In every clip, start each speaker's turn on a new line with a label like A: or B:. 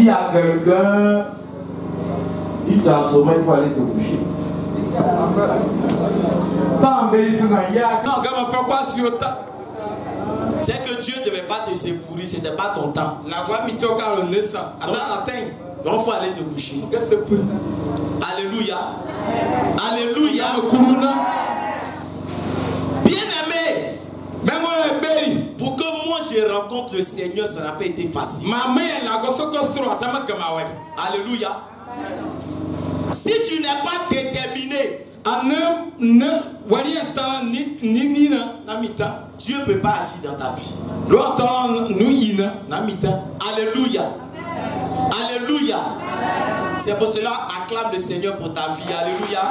A: dit à quelqu'un, si tu as sommeil, il faut aller te coucher.
B: C'est que Dieu ne devait pas te secourir, ce n'était pas ton temps. Donc il faut aller te coucher. Alléluia. Alléluia. Bien-aimé, pour que moi je rencontre le Seigneur, ça n'a pas été facile. Alléluia. Si tu n'es pas déterminé, Dieu ne peut pas agir dans ta vie. Alléluia. Alléluia. C'est pour cela, acclame le Seigneur pour ta vie. Alléluia.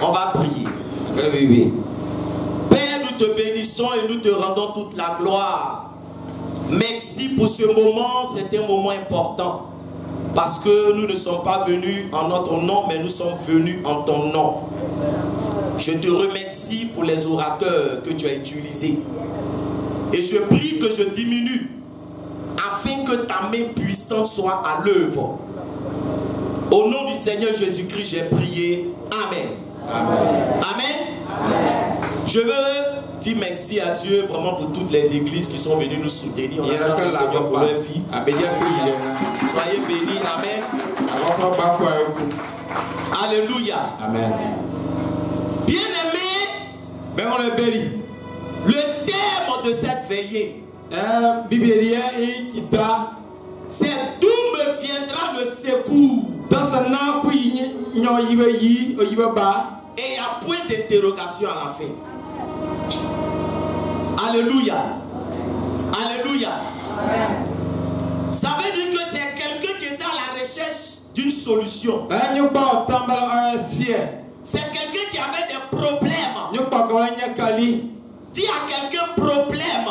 B: On va prier. Père, nous te bénissons et nous te rendons toute la gloire. Merci pour ce moment, c'est un moment important. Parce que nous ne sommes pas venus en notre nom, mais nous sommes venus en ton nom. Je te remercie pour les orateurs que tu as utilisés. Et je prie que je diminue, afin que ta main puissante soit à l'œuvre. Au nom du Seigneur Jésus-Christ, j'ai prié. Amen. Amen. Amen. Je veux dire merci à Dieu vraiment pour toutes les églises qui sont venues nous soutenir. On acclame le Seigneur pour leur vie. Soyez bénis. Amen. Alléluia. Amen. Bien-aimé, le thème de cette veillée, c'est d'où me viendra le secours. Et il y a point d'interrogation à la fin. Alléluia. Alléluia. Ça veut dire que c'est quelqu'un qui est à la recherche d'une solution. C'est quelqu'un qui avait des problèmes. Dis à quelqu'un problème.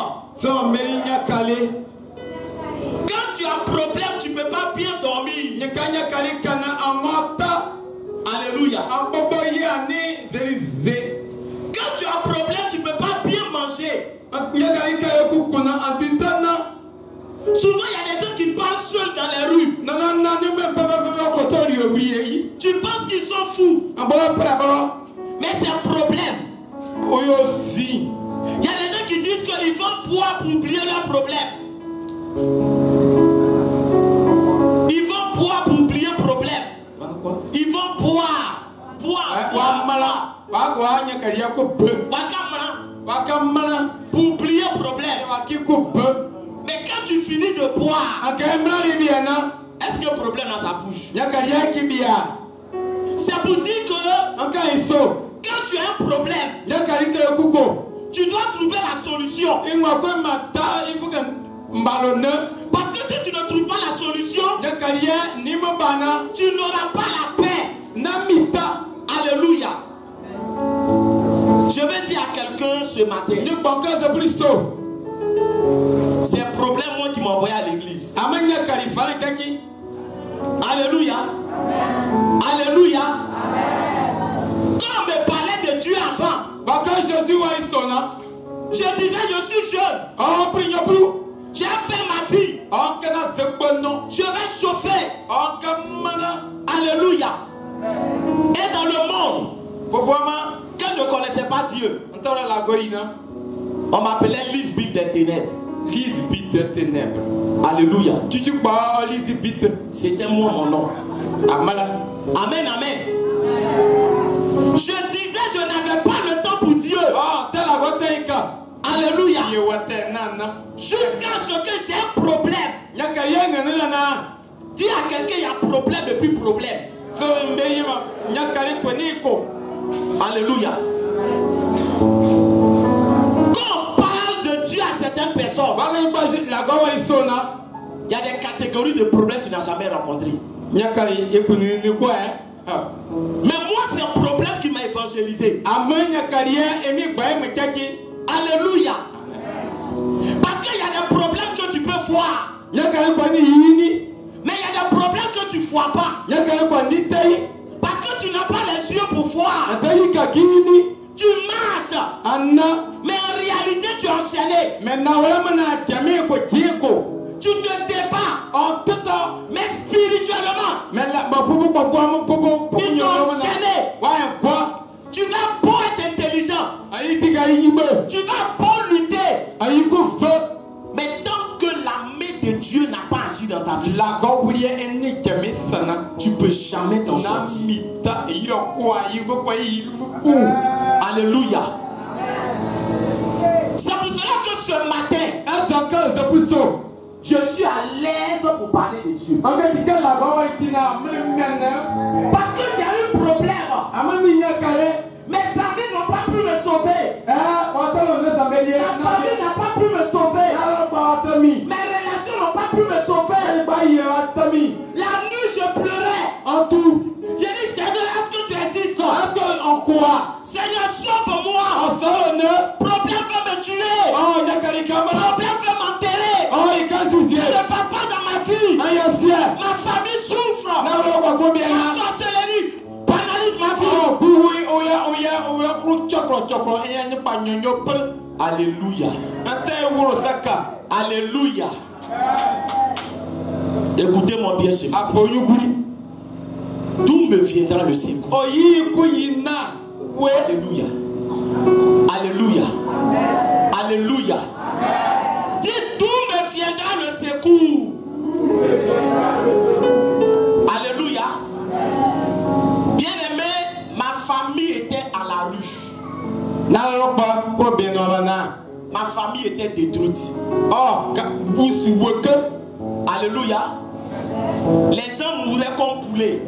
B: Quand tu as problème, tu ne peux pas bien dormir. Alléluia. Quand tu as problème, tu ne peux pas bien manger. Souvent, il y a des gens qui passent seuls dans les rues. Tu penses qu'ils sont fous. Mais c'est un problème. Il y a des gens qui disent qu'ils vont boire pour oublier leurs problèmes. Ils vont boire pour oublier le problème. Ils vont boire. Pour oublier le problème. Mais quand tu finis de boire, est-ce que le problème dans sa bouche? C'est pour dire que quand tu as un problème, tu dois trouver la solution. Parce que si tu ne trouves pas la solution, tu n'auras pas la paix. Alléluia. Je vais dire à quelqu'un ce matin, c'est un problème moi qui m'a envoyé à l'église. Alléluia. Alléluia. Quand on me parlait de Dieu avant, je disais je suis jeune. J'ai fait ma vie. Je vais chauffer. Alléluia. Et dans le monde, quand je ne connaissais pas Dieu, on m'appelait Lisbeth des ténèbres. Alléluia. C'était moi mon nom. Amen, amen. Je disais je n'avais pas le temps pour Dieu. Alléluia. Jusqu'à ce que j'ai un problème. Dis à quelqu'un il y a problème et puis problème. Alléluia. Quand on parle de Dieu à certaines personnes, il y a des catégories de problèmes que tu n'as jamais rencontrés. Mais moi c'est un problème qui m'a évangélisé. Alléluia. Parce qu'il y a des problèmes que tu peux voir. Mais il y a des problèmes que tu ne vois pas. Parce que tu n'as pas les yeux pour voir. Tu marches. Mais en réalité tu es enchaîné. Tu te débats. Mais spirituellement, ils t'ont gêné. Tu vas pas être intelligent. Tu vas pas lutter. Mais tant que la main de Dieu n'a pas agi dans ta vie, tu peux jamais t'en sortir. Alléluia. C'est pour cela que ce matin, je suis à l'aise pour parler de Dieu. Parce que j'ai eu un problème. Mes amis n'ont pas pu me sauver. Ma famille n'a pas pu me sauver. Mes relations n'ont pas pu me sauver. La nuit, je pleurais. J'ai dit, Seigneur, est-ce que tu existes? Seigneur, sauve-moi. Problème va me tuer. Problème va m'enterrer. Ne va pas dans ma vie. Ma famille souffre. La sorcellerie banalise ma vie. Alléluia. Alléluia. Écoutez-moi bien ce matin. D'où me viendra le secours? Alléluia. Alléluia. Alléluia. Dites, d'où me viendra le secours? Alléluia. Bien-aimé, ma famille était à la rue. Ma famille était détruite. Alléluia. Les gens mouraient comme poulets.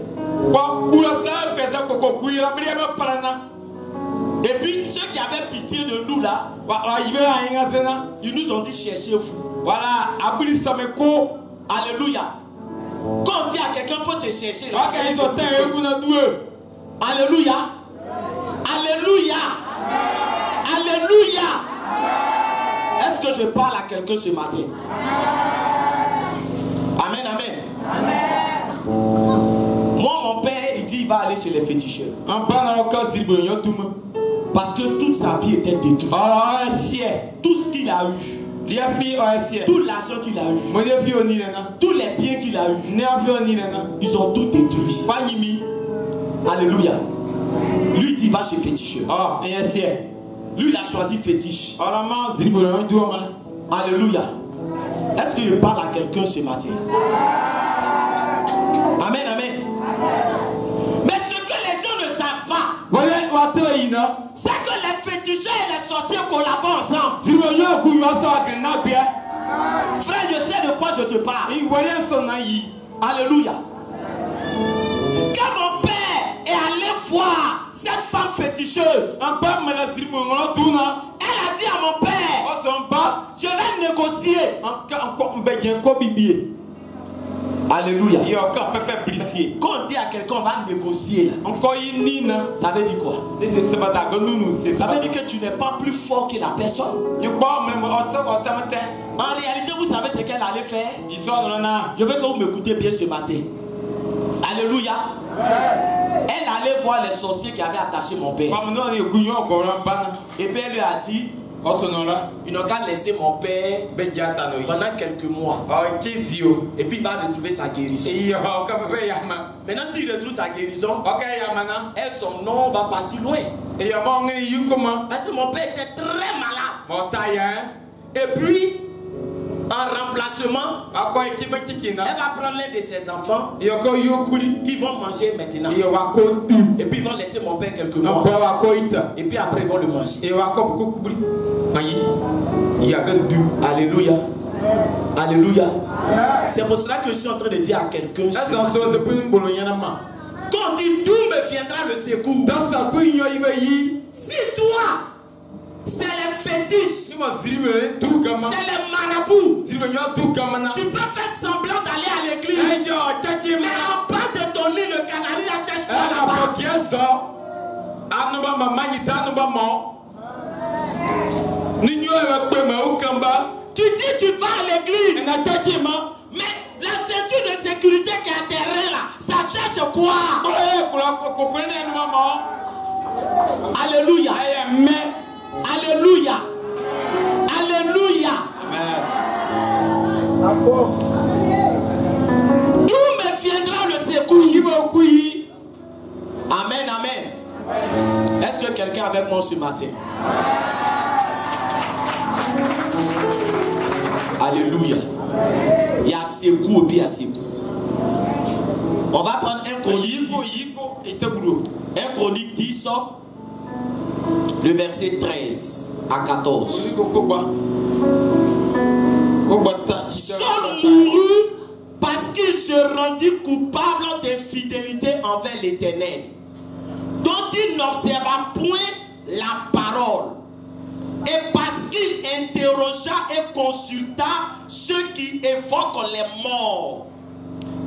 B: Et puis ceux qui avaient pitié de nous là, ils nous ont dit cherchez-vous. Alléluia. Quand on dit à quelqu'un faut te chercher là, alléluia. Alléluia. Alléluia. Est-ce que je parle à quelqu'un ce matin? Amen, amen. Moi, mon père, il dit il va aller chez les féticheurs. Parce que toute sa vie était détruite. Tout ce qu'il a eu, tout l'argent qu'il a eu, tous les biens qu'il a eu, ils ont tout détruit. Alléluia. Lui dit va chez féticheur. Lui il a choisi fétiche. Alléluia. Est-ce que je parle à quelqu'un ce matin? Amen, amen. Mais ce que les gens ne savent pas, c'est que les féticheurs et les sorciers collaborent ensemble. Frère, je sais de quoi je te parle. Alléluia. Quand mon père est allé voir cette femme féticheuse, elle a dit à mon père, je vais négocier. Alléluia. Quand on dit à quelqu'un on va négocier là, ça veut dire quoi? Ça veut dire que tu n'es pas plus fort que la personne. En réalité, vous savez ce qu'elle allait faire? Je veux que vous m'écoutez bien ce matin. Alléluia. Elle allait voir les sorciers qui avaient attaché mon père. Et puis elle lui a dit, ils n'ont qu'à laisser mon père pendant quelques mois. Et puis il va retrouver sa guérison. Maintenant, s'il retrouve sa guérison, elle, son nom va partir loin. Parce que mon père était très malade. Et puis, en remplacement, elle va prendre l'un de ses enfants qui vont manger maintenant. Et puis ils vont laisser mon père quelques mois. Et puis après ils vont le manger. Alléluia. Alléluia. C'est pour cela que je suis en train de dire à quelqu'un, quand on dit d'où me viendra le secours, si toi c'est les fétiches, c'est les marabouts, tu peux faire semblant d'aller à l'église, mais en bas de ton lit le canari la cherche quoi là-bas. Tu dis tu vas à l'église, mais la ceinture de sécurité qui est à terrain là, ça cherche quoi? Alléluia. Alléluia. Alléluia. matin. Alléluia. Il y a ses goûts et puis il y a ses goûts. On va prendre un Chronique 10, le verset 13 à 14. Saul mourut parce qu'il se rendit coupable d'infidélité envers l'Éternel, dont il n'observa point la parole, et parce qu'il interrogea et consulta ceux qui évoquent les morts.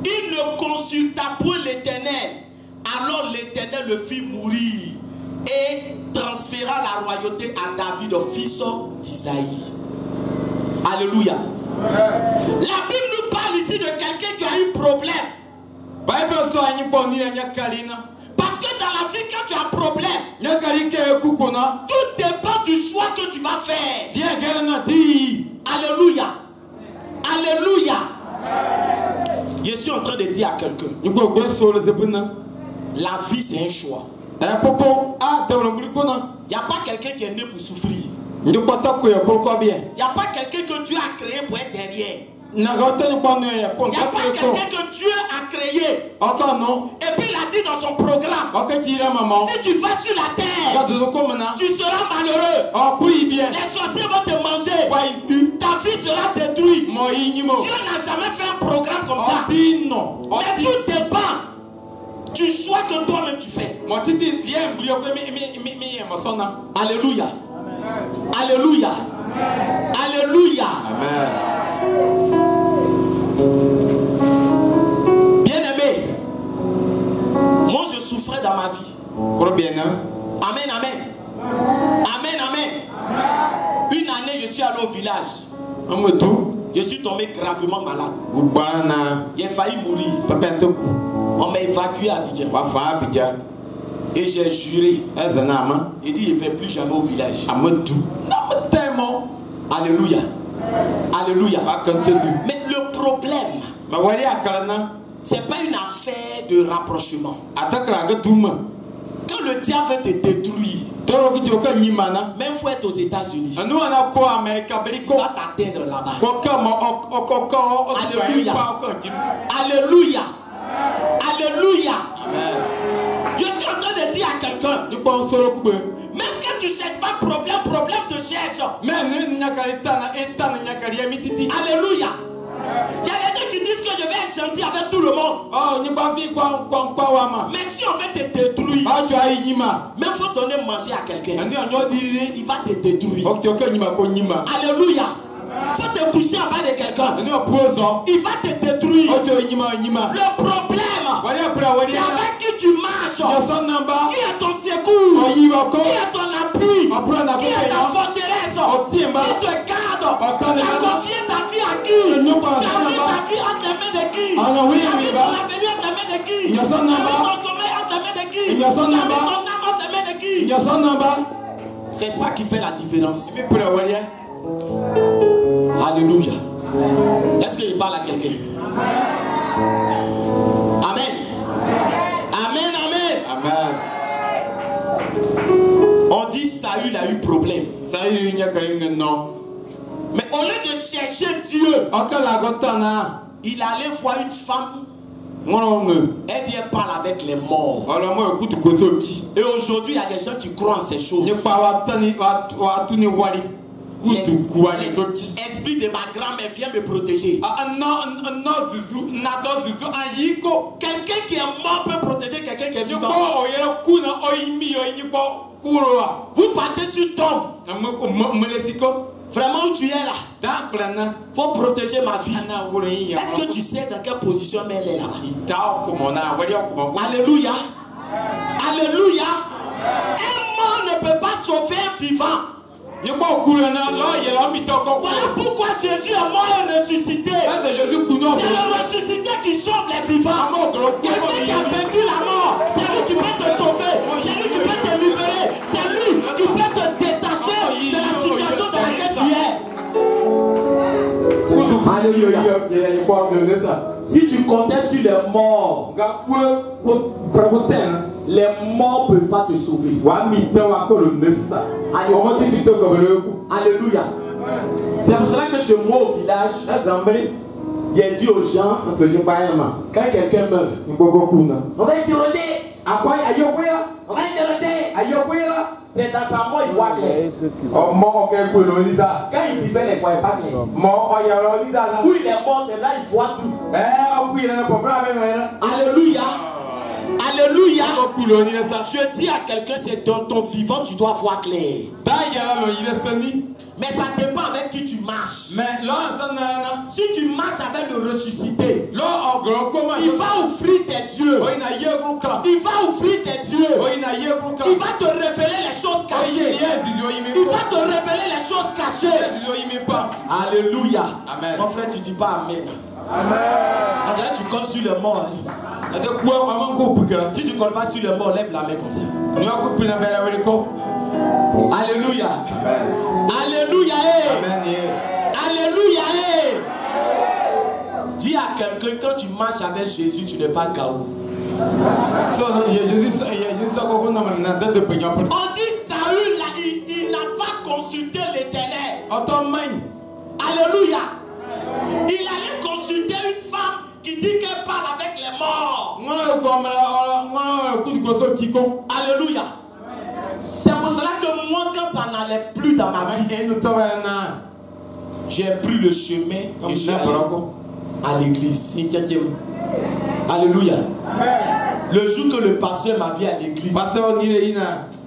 B: Il ne consulta point l'Éternel. Alors l'Éternel le fit mourir et transféra la royauté à David, fils d'Isaïe. Alléluia. La Bible nous parle ici de quelqu'un qui a eu problème. Parce que dans la vie, quand tu as un problème, tout dépend du choix que tu vas faire. Alléluia. Alléluia. Je suis en train de dire à quelqu'un, la vie c'est un choix. Il n'y a pas quelqu'un qui est né pour souffrir. Il n'y a pas quelqu'un que Dieu a créé pour être derrière. Il n'y a pas quelqu'un que Dieu a créé. Et puis il a dit dans son programme, si tu vas sur la terre, tu seras malheureux. Les sorciers vont te manger. Ta vie sera détruite. Dieu n'a jamais fait un programme comme ça. Mais tout dépend du choix que toi-même tu fais. Alléluia. Alléluia. Alléluia. Amen. Bien-aimé, moi je souffrais dans ma vie. Amen, amen. Amen, amen. Une année, je suis allé au village. Je suis tombé gravement malade. J'ai failli mourir. On m'a évacué à Abidjan. Et j'ai juré. J'ai dit, je ne vais plus jamais au village. Alléluia. Alléluia. Mais le problème, c'est pas une affaire de rapprochement. Quand le diable veut te détruire, même il faut être aux États-Unis, il va t'atteindre là-bas. Alléluia. Alléluia. Alléluia. Je suis en train de dire à quelqu'un, même quand tu ne cherches pas problème, problème te cherche. Alléluia. Il y a des gens qui disent que je vais être gentil avec tout le monde. Mais si on veut te détruire, même il faut donner manger à quelqu'un. Il va te détruire. Alléluia. Il faut te coucher en bas de quelqu'un. Il va te détruire. Le problème, c'est avec qui tu marches. Qui est ton secours? Qui est ton appui? Qui est ta forteresse? Qui te garde? Tu as confié ta vie à qui? Tu as mis ta vie entre les mains de qui? Tu as mis ton avenir entre les mains de qui? Tu as mis ton sommeil entre les mains de qui? Tu as mis ton âme entre les mains de qui? C'est ça qui fait la différence. Alléluia. Est-ce qu'il parle à quelqu'un? Amen. Amen, amen. Amen. On dit Saül a eu problème. Mais au lieu de chercher Dieu, il allait voir une femme. Elle dit elle parle avec les morts. Et aujourd'hui, il y a des gens qui croient en ces choses. L'esprit de ma grand-mère vient me protéger. Quelqu'un qui est mort peut protéger quelqu'un qui est vivant. Vous partez sur tombe. Vraiment où tu es là, faut protéger ma vie. Est-ce que tu sais dans quelle position elle est là-bas? Alléluia. Alléluia. Un mort ne peut pas sauver un vivant. Voilà pourquoi Jésus est mort et ressuscité. C'est le ressuscité qui sauve les vivants. Quelqu'un qui a vaincu la mort, c'est lui qui peut te sauver, c'est lui qui peut te libérer, c'est lui qui peut te détacher de la situation dans laquelle tu es. Alléluia. Si tu comptais sur les morts, les morts ne peuvent pas te sauver. Alléluia. C'est pour cela que chez moi au village, il a dit aux gens, quand quelqu'un meurt, on va interroger. On va interroger. C'est dans sa mort, il voit clair. Quand il vivait, il ne voyait pas clair. Où il est mort, c'est là il voit tout. Alléluia. Alléluia. Je dis à quelqu'un, c'est dans ton vivant, tu dois voir clair. Mais ça dépend avec qui tu marches. Si tu marches avec le ressuscité, il va ouvrir tes yeux. Il va ouvrir tes yeux. Il va te révéler les choses cachées. Il va te révéler les choses cachées. Alléluia. Amen. Mon frère, tu dis pas Amen. Amen. Tu comptes sur le mort. Si tu ne comptes pas sur le mort, lève la main comme ça. Alléluia. Alléluia. Alléluia. Dis à quelqu'un, quand tu marches avec Jésus, tu n'es pas gaou. On dit Saül, il n'a pas consulté l'Éternel. Alléluia. Il allait consulter une femme qui dit qu'elle parle avec les morts. Alléluia. C'est pour cela que moi, quand ça n'allait plus dans ma vie, j'ai pris le chemin et je suis allé à l'église. Alléluia. Le jour que le pasteur m'a vu à l'église,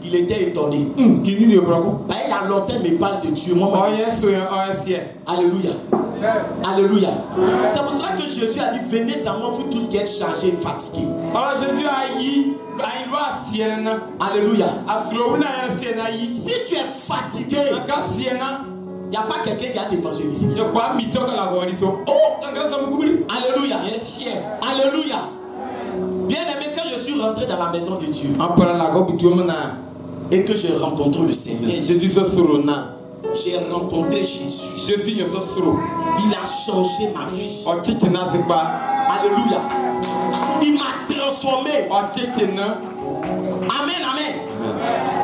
B: il était étonné. Il y a longtemps, il me parle de Dieu. Moi, alléluia. Alléluia. C'est pour cela que Jésus a dit, venez à moi, vous tous qui êtes chargés et fatigués. Alors Jésus a dit, alléluia. Si tu es fatigué, il n'y a pas quelqu'un qui a d'évangéliser. Alléluia. Alléluia. Bien aimé, quand je suis rentré dans la maison de Dieu et que j'ai rencontré le Seigneur, j'ai rencontré Jésus. Il a changé ma vie. Alléluia. Il m'a transformé. Amen, amen.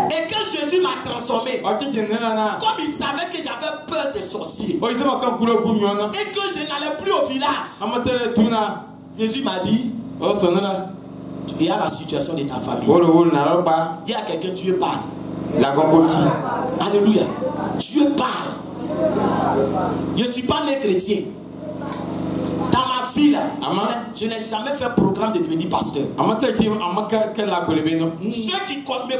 B: Et quand Jésus m'a transformé, comme il savait que j'avais peur des sorciers et que je n'allais plus au village, Jésus m'a dit, il y a la situation de ta famille. Dis à quelqu'un, Dieu parle. Alléluia. Dieu parle. Je ne suis pas né chrétien. Dans ma vie, là, je n'ai jamais fait programme de devenir pasteur. Ceux qui me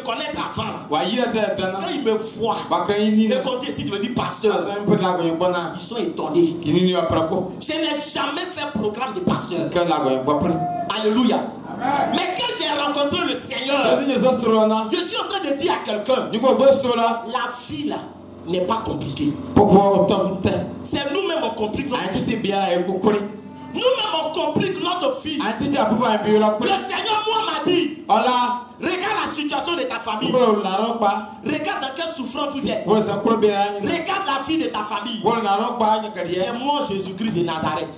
B: connaissent avant, quand ils me voient, ils me disent si tu veux devenir pasteur, ils sont étonnés. Je n'ai jamais fait programme de pasteur. Alléluia. Mais quand j'ai rencontré le Seigneur, je suis en train de dire à quelqu'un, la vie là n'est pas compliquée. C'est nous-mêmes on complique notre vie. Nous-mêmes on complique notre vie. Le Seigneur moi m'a dit, regarde la situation de ta famille. Regarde dans quelle souffrance vous êtes. Regarde la vie de ta famille. C'est moi Jésus-Christ de Nazareth.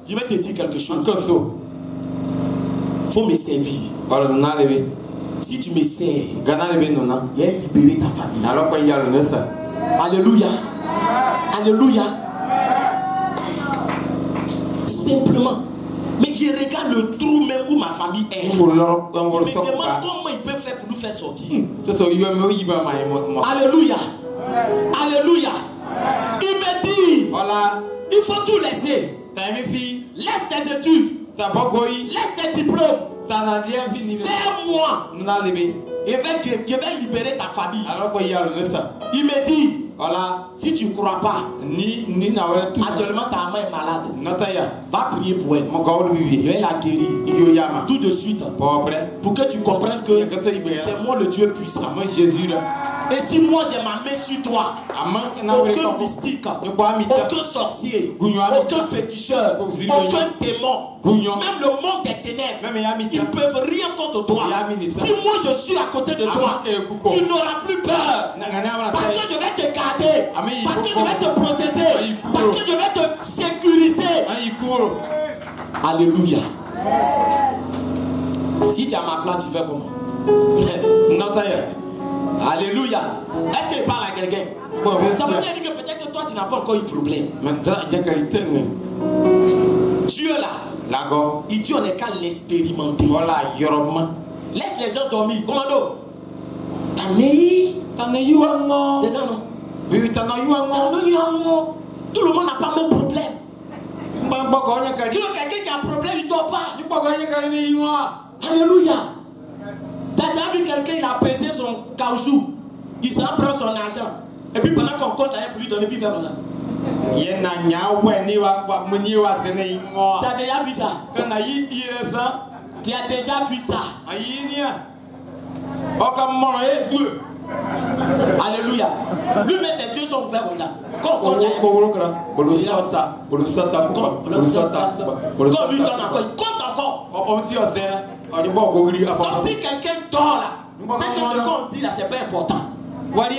B: Je vais te dire quelque chose. Il faut me servir. Si tu me sers, il va libérer ta famille. Alléluia. Alléluia. Simplement. Mais je regarde le trou même où ma famille est. Mais demande comment il peut faire pour nous faire sortir. Alléluia. Alléluia. Il me dit, il faut tout laisser. Laisse tes études. Laisse tes diplômes. Sers-moi. Je vais libérer ta famille. Il me dit, si tu ne crois pas, actuellement ta main est malade. Va prier pour elle. Je vais la guérir. Tout de suite. Pour que tu comprennes que c'est moi le Dieu puissant. Et si moi j'ai ma main sur toi, aucun mystique, aucun sorcier, aucun féticheur, aucun démon, même le monde des ténèbres, ils ne peuvent rien contre toi. Si moi je suis à côté de toi, tu n'auras plus peur. Parce que je vais te garder, parce que je vais te protéger, parce que je vais te sécuriser. Alléluia. Si tu es à ma place, tu fais comment? Alléluia. Est-ce qu'il parle à quelqu'un? Ça veut dire que peut-être que toi tu n'as pas encore eu de problème. Dieu là, il dit on n'est qu'à l'expérimenter. Laisse les gens dormir. Commando. Tout le monde n'a pas le même problème. Tu vois quelqu'un qui a un problème, il ne dort pas. Alléluia. Tu as déjà vu quelqu'un, il a pesé son caoutchouc. Il s'en prend son argent. Et puis pendant qu'on compte, il pour lui donner, puis il fait comme ça. Tu as déjà vu ça? Tu as déjà vu ça? Alléluia. Lui, mais ses yeux sont ouverts comme ça. Quand on lui donne encore, il compte encore. Donc si quelqu'un dort là, c'est que ce qu'on dit là, c'est pas important. Voilà,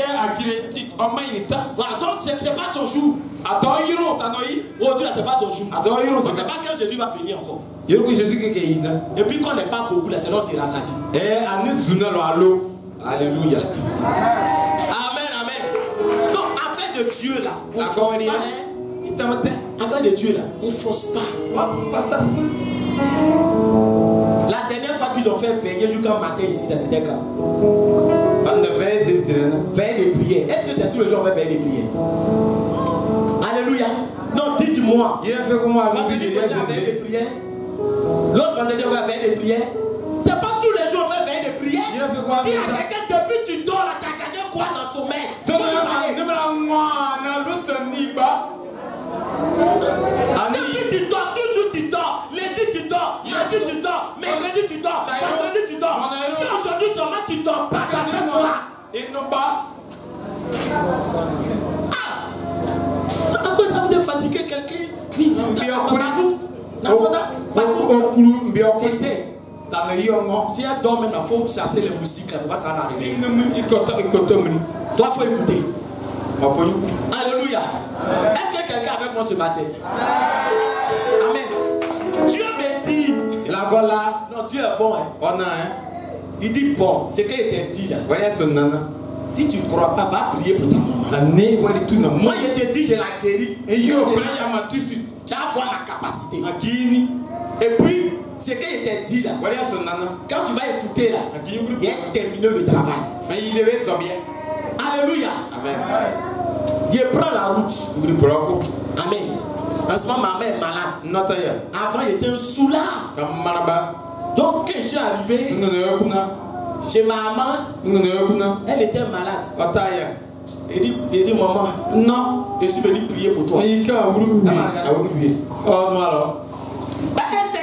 B: donc c'est pas son jour. Aujourd'hui là, c'est pas son jour. C'est pas quand Jésus va venir encore. Et puis quand on n'est pas beaucoup là, sinon c'est rassasié. Alléluia. Amen, amen. Donc, affaire de Dieu là, on force pas. Affaire de Dieu là, on force pas. La dernière fois qu'ils ont fait veiller jusqu'à matin ici, c'était quand? Veille de prière. Est-ce que c'est tous les jours on fait veille de prière? Alléluia. Non, dites-moi. Vendredi prochain, veille de prière. L'autre vendredi, on va veille de prière. C'est pas tous les jours on fait veille de prière. Dis à quelqu'un depuis tu dors là, tu as gagné quoi dans le sommeil? Depuis tu dors, toujours tu dors. Lundi tu dors, mardi tu dors, mercredi tu dors, vendredi tu dors. Si aujourd'hui seulement tu dors pas, ça fait quoi? À quoi ça vous fatiguer quelqu'un? Essaye. Si elle dort même, il faut chasser les musiques, là, ça va arriver. Toi, il faut écouter. Alléluia. Est-ce que quelqu'un avec moi ce matin? Amen. Dieu me dit. Non, Dieu est bon. Il dit bon, c'est qu'il t'a dit là. Si tu ne crois pas, va prier pour ta maman. Moi, je te dis, je la guéris. Tu vas voir ma capacité. Et puis, ce qu'il t'a dit là, quand tu vas écouter là, il a terminé le travail. Alléluia. Amen. Je prends la route. Amen. En ce moment, ma mère est malade. Avant, il était un soulard. Donc, quand je suis arrivé chez ma maman, elle était malade. Il dit maman, non, je suis venu prier pour toi. Elle sait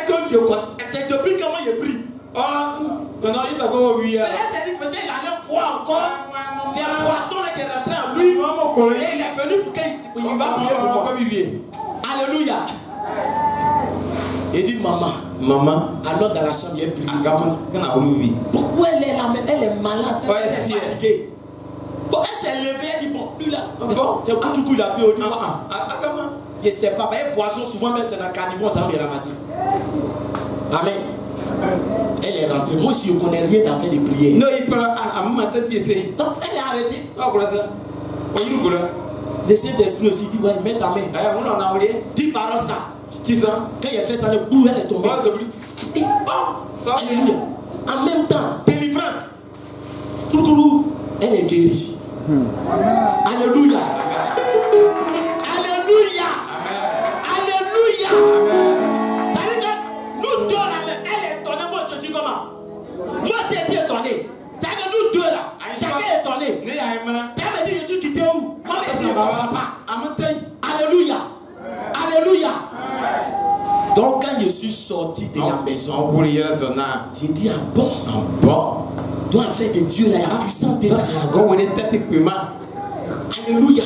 B: que Dieu connaît. C'est depuis comment il prie. Elle s'est dit peut-être il allait croire encore. C'est un poisson qui est rentré en lui. Et il est venu pour qu'il va prier pour moi. Alléluia. Il dit maman, alors dans la chambre, il prie. Pourquoi elle est là? Elle est malade. Elle est fatiguée. Bon, elle s'est levée, elle dit bon, lui là. C'est pour tout coup, il a pu au dire. Je ne sais pas. Les poissons, souvent même c'est dans le carnivore, ça va me ramasser. Amen. Elle est rentrée. Moi, si je ne connais rien d'affaire de prière. Non, il parle à ma tête qui essaye. Donc, elle est arrêtée. Le Saint-Esprit aussi dit, ouais, mets ta main. Dis parole ça. Quand il a fait ça, le bout, elle est tombée. Alléluia. En même temps, délivrance. Elle est guérie. Alléluia. Alléluia. Alléluia. Ça veut dire que nous deux là même, elle est étonnée, moi je suis comment? Moi c'est étonné. Ça veut dire que nous deux là, chacun est étonné. Elle me dit je suis quitté où? Moi je ne comprends pas. Alléluia. Alléluia. Donc quand je suis sorti de la maison, j'ai dit ah bon, toi affaire de Dieu là, il y a la puissance de Alléluia.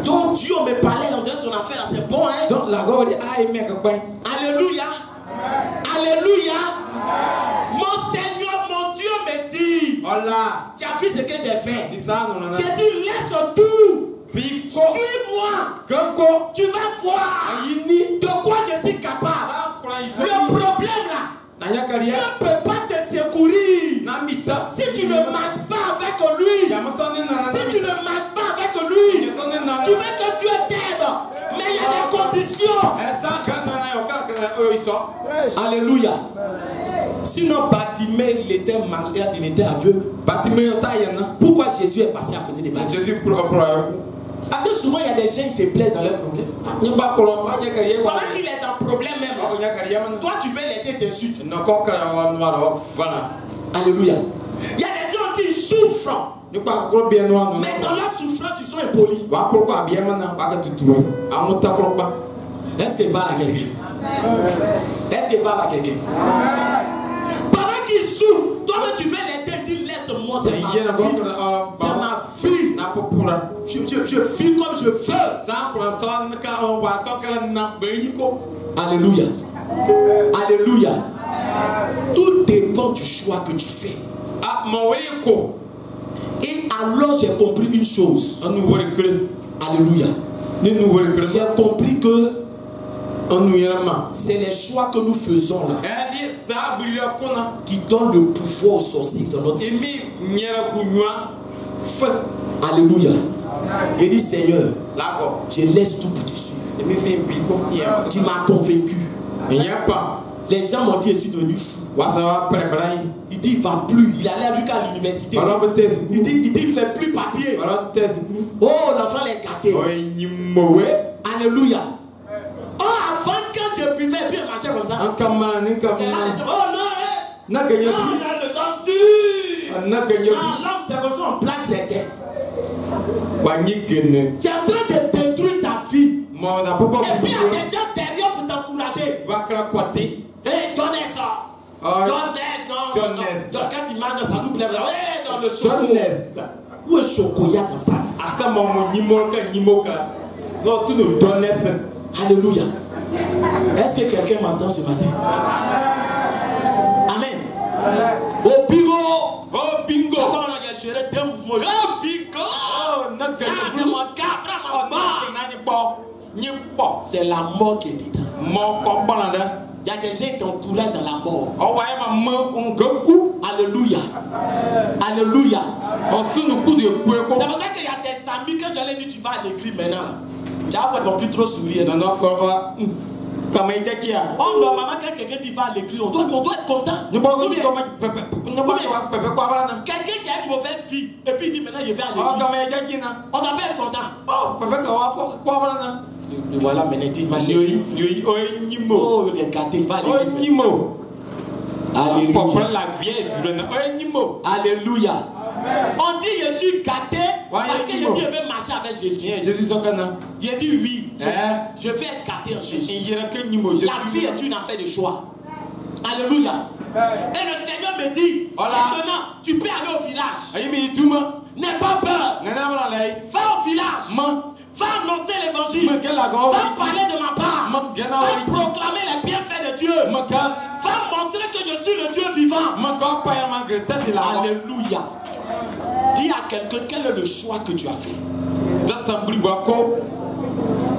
B: Donc Dieu me parlait dans son affaire là, c'est bon hein. Donc Alléluia. Alléluia. Mon Seigneur, mon Dieu me dit, tu as vu ce que j'ai fait. J'ai dit laisse tout. Suis-moi. Tu vas voir de quoi je suis capable. Le problème là, je ne peux pas te secourir. Tu veux que Dieu t'aide, mais il y a des conditions. Alléluia. Sinon, Bartimée, il était malade, il était aveugle. Pourquoi Jésus est passé à côté de Bartimée? Parce que souvent, il y a des gens qui se plaisent dans leurs problèmes. Pendant qu'il est en problème même, toi, tu veux l'aider, t'insultes. Alléluia. Il y a des gens aussi qui souffrent. Mais dans leur souffrance, ils sont impolis. Est-ce qu'il parle à quelqu'un? Est-ce qu'il parle à quelqu'un? Pendant qu'il souffre, toi tu veux l'aider, dis laisse-moi, c'est ma vie. Je vis comme je veux. Alléluia. Alléluia. Tout dépend du choix que tu fais. Et alors j'ai compris une chose. Alléluia. J'ai compris que c'est les choix que nous faisons là qui donnent le pouvoir aux sorciers dans notre vie. Alléluia. Il dit Seigneur, je laisse tout pour te suivre. Tu m'as convaincu. Les gens m'ont dit je suis devenu fou. Il dit il ne va plus. Il allait jusqu'à l'université. Il dit il ne fait plus papier. Oh, l'enfant est gâté. Alléluia. Oh, avant quand je buvais et puis je marchais comme ça. C'est là les gens. Oh non, non, le temps dur. L'homme, c'est comme ça, on plaque ses gains. Tu es en train de détruire ta vie. Et puis il y a des gens derrière pour t'encourager. Hé, donnez ça. Donnez, non. Donc quand il mange, ça nous plaît. Hé, dans le chocolat. Où est chocolat dans ça? Alléluia. Est-ce que quelqu'un m'entend ce matin? Amen. Au bingo. Oh bingo. Comment on a géré deux mouvements? Oh bingo. C'est mon cas. C'est la mort qui est dedans. Il y a des gens qui t'encouragent dans la mort. Alléluia. Alléluia. C'est pour ça qu'il y a des amis, quand j'allais dire tu vas à l'église maintenant, tu vas ne plus trop sourire. Oh non, maman, quand quelqu'un dit va à l'église, on doit être content. Quelqu'un qui a une mauvaise fille, et puis il dit maintenant il va à l'église. On doit pas être content. Voilà, maintenant il dit ma chérie. Oh, il est gâté, il va à l'église. Alléluia. Alléluia. On dit je suis gâté parce que je dis je vais marcher avec Jésus. J'ai dit oui. Je vais être gâté en Jésus. La vie est une affaire de choix. Alléluia. Et le Seigneur me dit maintenant tu peux aller au village. N'aie pas peur. Va au village. Va annoncer l'évangile. Va parler de ma part. Va proclamer les bienfaits de Dieu. Va montrer que je suis le Dieu vivant. Alléluia. Dis à quelqu'un quel est le choix que tu as fait.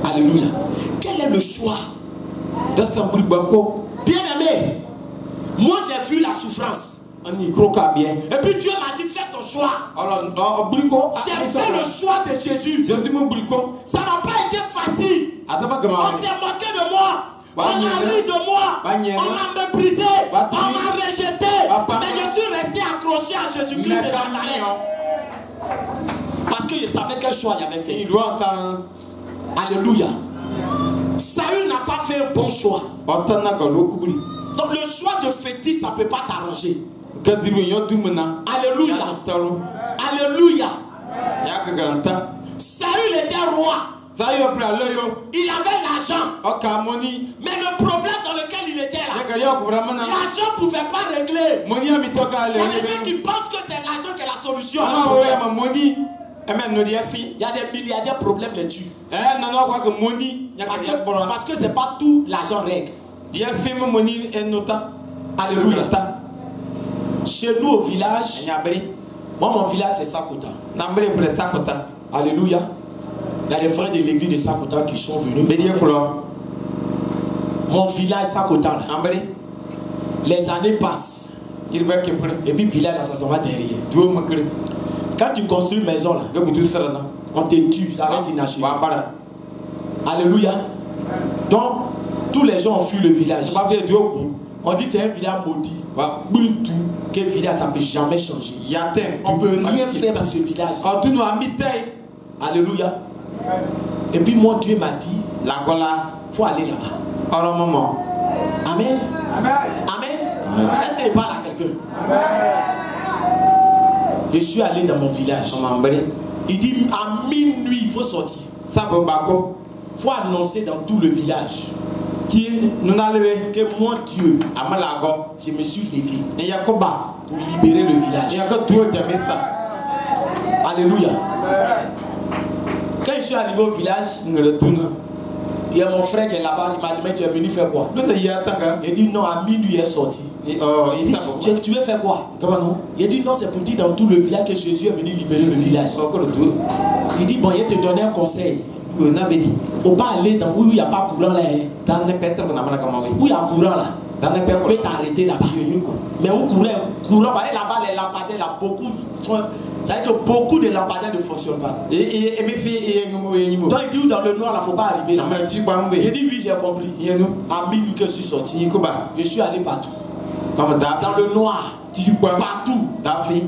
B: Alléluia. Quel est le choix? Bien aimé, moi j'ai vu la souffrance. Et puis Dieu m'a dit fais ton choix. J'ai fait le choix de Jésus. Ça n'a pas été facile. On s'est moqué de moi. On a ri de moi. On m'a méprisé. On m'a rejeté. Mais je suis resté accroché à Jésus-Christ de Nazareth. Parce que je savais quel choix il avait fait. Alléluia. Saül n'a pas fait un bon choix. Donc le choix de fétiche, ça ne peut pas t'arranger. Alléluia. Alléluia. Saül était roi. Il avait l'argent. Mais le problème dans lequel il était là, l'argent ne pouvait pas régler. Il y a des gens qui pensent que c'est l'argent qui est la solution. Il y a des milliardaires, problèmes les tuent. Parce que c'est pas tout l'argent règle. Alléluia. Chez nous au village, moi mon village c'est Sakota. Alléluia. Il y a des frères de l'église de Sakota qui sont venus. Mon village Sakota là. Les années passent. Et puis le village là ça s'en va derrière. Quand tu construis une maison là, on te tue, ça reste inachevé. Alléluia. Donc, tous les gens ont fui le village. On dit c'est un village maudit. Que le village, ça ne peut jamais changer. On ne peut rien faire pour ce village. Alléluia. Et puis mon Dieu m'a dit, il faut aller là-bas. Amen. Amen. Est-ce qu'il parle à quelqu'un? Je suis allé dans mon village. Il dit à minuit il faut sortir. Il faut annoncer dans tout le village que mon Dieu, je me suis levé pour libérer le village. Alléluia. Quand je suis arrivé au village, il y a mon frère qui est là-bas, il m'a dit mais tu es venu faire quoi? Il dit non, à minuit il est sorti. Tu veux faire quoi? Il dit non, c'est pour dire dans tout le village que Jésus est venu libérer le village. Il dit bon, il te donner un conseil. Il ne faut pas aller dans où il n'y a pas courant là. Où il y a courant là. Tu peux t'arrêter là-bas. Mais où courant, là-bas, les lampadaires, là, beaucoup. Ça veut dire que beaucoup de lampadaires ne fonctionnent pas. Donc il dit dans le noir, il ne faut pas arriver là. Il dit oui, j'ai compris. À minuit que je suis sorti, je suis allé partout. Dans le noir. Partout,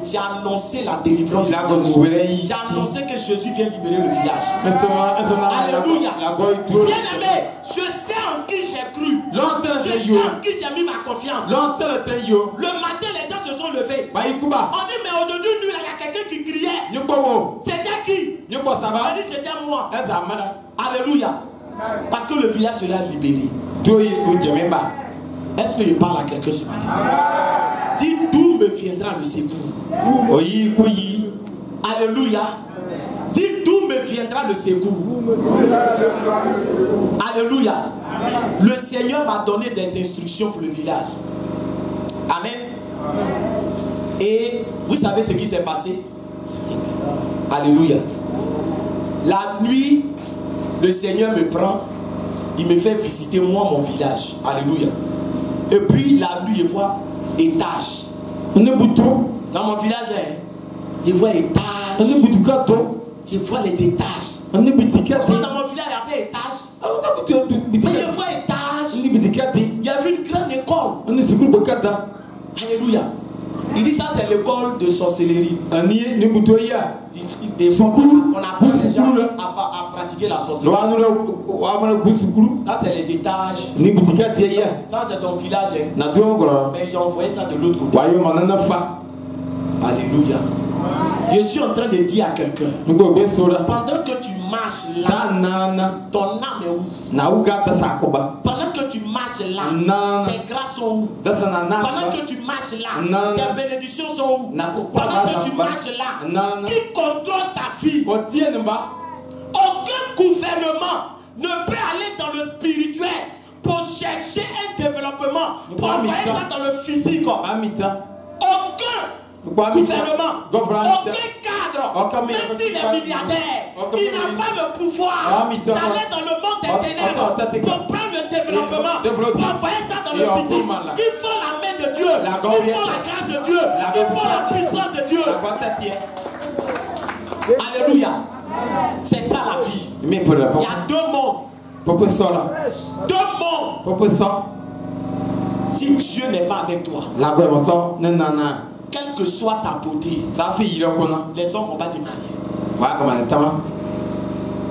B: j'ai annoncé la délivrance. J'ai annoncé que Jésus vient libérer le village. Alléluia. Bien aimé, je sais en qui j'ai cru. Je sais en qui j'ai mis ma confiance. Le matin, les gens se sont levés. On dit, mais aujourd'hui, il y a quelqu'un qui criait. C'était qui? On dit, c'était moi. Alléluia. Parce que le village sera libéré. Est-ce que je parle à quelqu'un ce matin? Dis d'où me viendra le secours. Alléluia. Dis d'où me viendra le secours. Alléluia. Le Seigneur m'a donné des instructions pour le village. Amen. Et vous savez ce qui s'est passé? Alléluia. La nuit, le Seigneur me prend, il me fait visiter moi mon village. Alléluia. Et puis la nuit, je vois étage. Dans mon village, je vois étage. Je vois les étages. Dans mon village, il n'y a pas étage. Mais je vois étage. Il y avait une grande école. Alléluia. Il dit ça, c'est l'école de sorcellerie. On apprend les gens à pratiquer la sorcellerie. Là, c'est les étages. Ça, c'est ton village. Mais ils ont envoyé ça de l'autre côté. Alléluia. Je suis en train de dire à quelqu'un, pendant que tu marches là, ton âme est où? Pendant que tu marches là, tes grâces sont où? Pendant que tu marches là, tes bénédictions sont où? Pendant que tu marches là, qui contrôle ta vie? Aucun gouvernement ne peut aller dans le spirituel pour chercher un développement, pour envoyer ça dans le physique. Aucun gouvernement, aucun cadre, même s'il est milliardaire, il n'a pas le pouvoir d'aller dans le monde des ténèbres pour prendre le développement, pour envoyer ça dans le physique. Il faut la main de Dieu, il faut la grâce de Dieu, il faut la puissance de Dieu. Alléluia. C'est ça la vie. Il y a deux mondes. Deux mondes. Si Dieu n'est pas avec toi, quelle que soit ta beauté, les hommes ne vont pas te marier.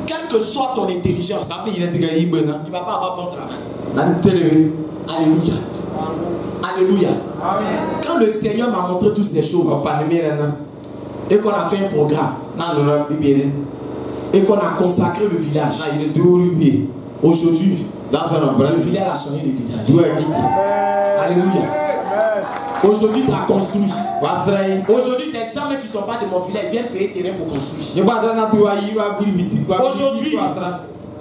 B: Quelle que soit ton intelligence, tu ne vas pas avoir bon travail. Alléluia. Alléluia. Quand le Seigneur m'a montré toutes ces choses et qu'on a fait un programme et qu'on a consacré le village, aujourd'hui, le village a changé de visage. Alléluia. Aujourd'hui, ça construit. Aujourd'hui, des gens qui ne sont pas de mon village viennent payer terrain pour construire. Aujourd'hui,